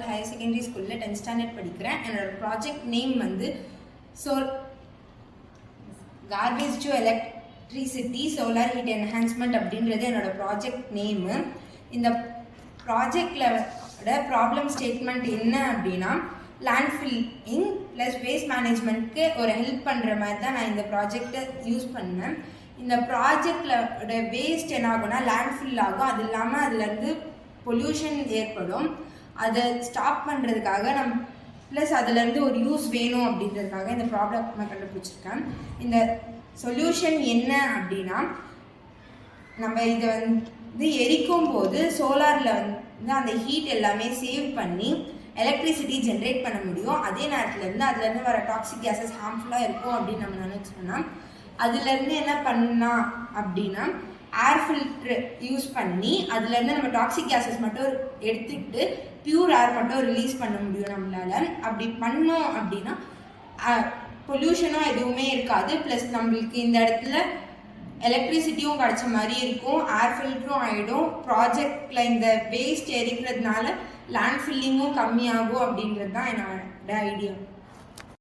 Girl Higher Secondary School 10th standard படிக்கிறேன். என்னோட project name வந்து garbage to electricity solar heat enhancement அப்படின்றது என்னோட ப்ராஜெக்ட் நேமு. இந்த ப்ராஜெக்ட்ல ப்ராப்ளம் ஸ்டேட்மெண்ட் என்ன அப்படின்னா லேண்ட்ஃபில்லிங் ப்ளஸ் வேஸ்ட் மேனேஜ்மெண்ட்க்கு ஒரு ஹெல்ப் பண்ணுற மாதிரி தான் நான் இந்த ப்ராஜெக்டை யூஸ் பண்ணேன். இந்த ப்ராஜெக்டில் வேஸ்ட் என்ன ஆகும்னா லேண்ட்ஃபில் ஆகும். அது இல்லாமல் அதுலேருந்து பொல்யூஷன் ஏற்படும். அதை ஸ்டாப் பண்ணுறதுக்காக ப்ளஸ் அதுலேருந்து ஒரு யூஸ் வேணும் அப்படின்றதுக்காக இந்த ப்ராப்ளம் நான் கண்டுபிடிச்சிருக்கேன். இந்த சொல்யூஷன் என்ன அப்படின்னா நம்ம இதை வந்து எரிக்கும் போது சோலாரில் வந்து அந்த ஹீட் எல்லாமே சேவ் பண்ணி எலக்ட்ரிசிட்டி ஜென்ரேட் பண்ண முடியும். அதே நேரத்துலேருந்து அதுலேருந்து வர டாக்ஸிக் கேஸஸ் ஹார்ம்ஃபுல்லாக இருக்கும் அப்படின்னு நம்ம நினச்சோம்னா அதுலேருந்து என்ன பண்ணலாம் அப்படின்னா ஏர் ஃபில்ட்ரு யூஸ் பண்ணி அதுலேருந்து நம்ம டாக்ஸிக் கேஸஸ் மட்டும் எடுத்துக்கிட்டு பியூர் ஏர் மட்டும் ரிலீஸ் பண்ண முடியும் நம்மளால். அப்படி பண்ணோம் அப்படின்னா பொல்யூஷனும் எதுவுமே இருக்காது. ப்ளஸ் நம்மளுக்கு இந்த இடத்துல எலக்ட்ரிசிட்டியும் கிடச்ச மாதிரி இருக்கும், ஏர் ஃபில்டரும் ஆகிடும். ப்ராஜெக்டில் இந்த வேஸ்ட் எரிக்கிறதுனால லேண்ட் ஃபில்லிங்கும் கம்மியாகும் அப்படின்றது தான் என்னோட ஐடியா.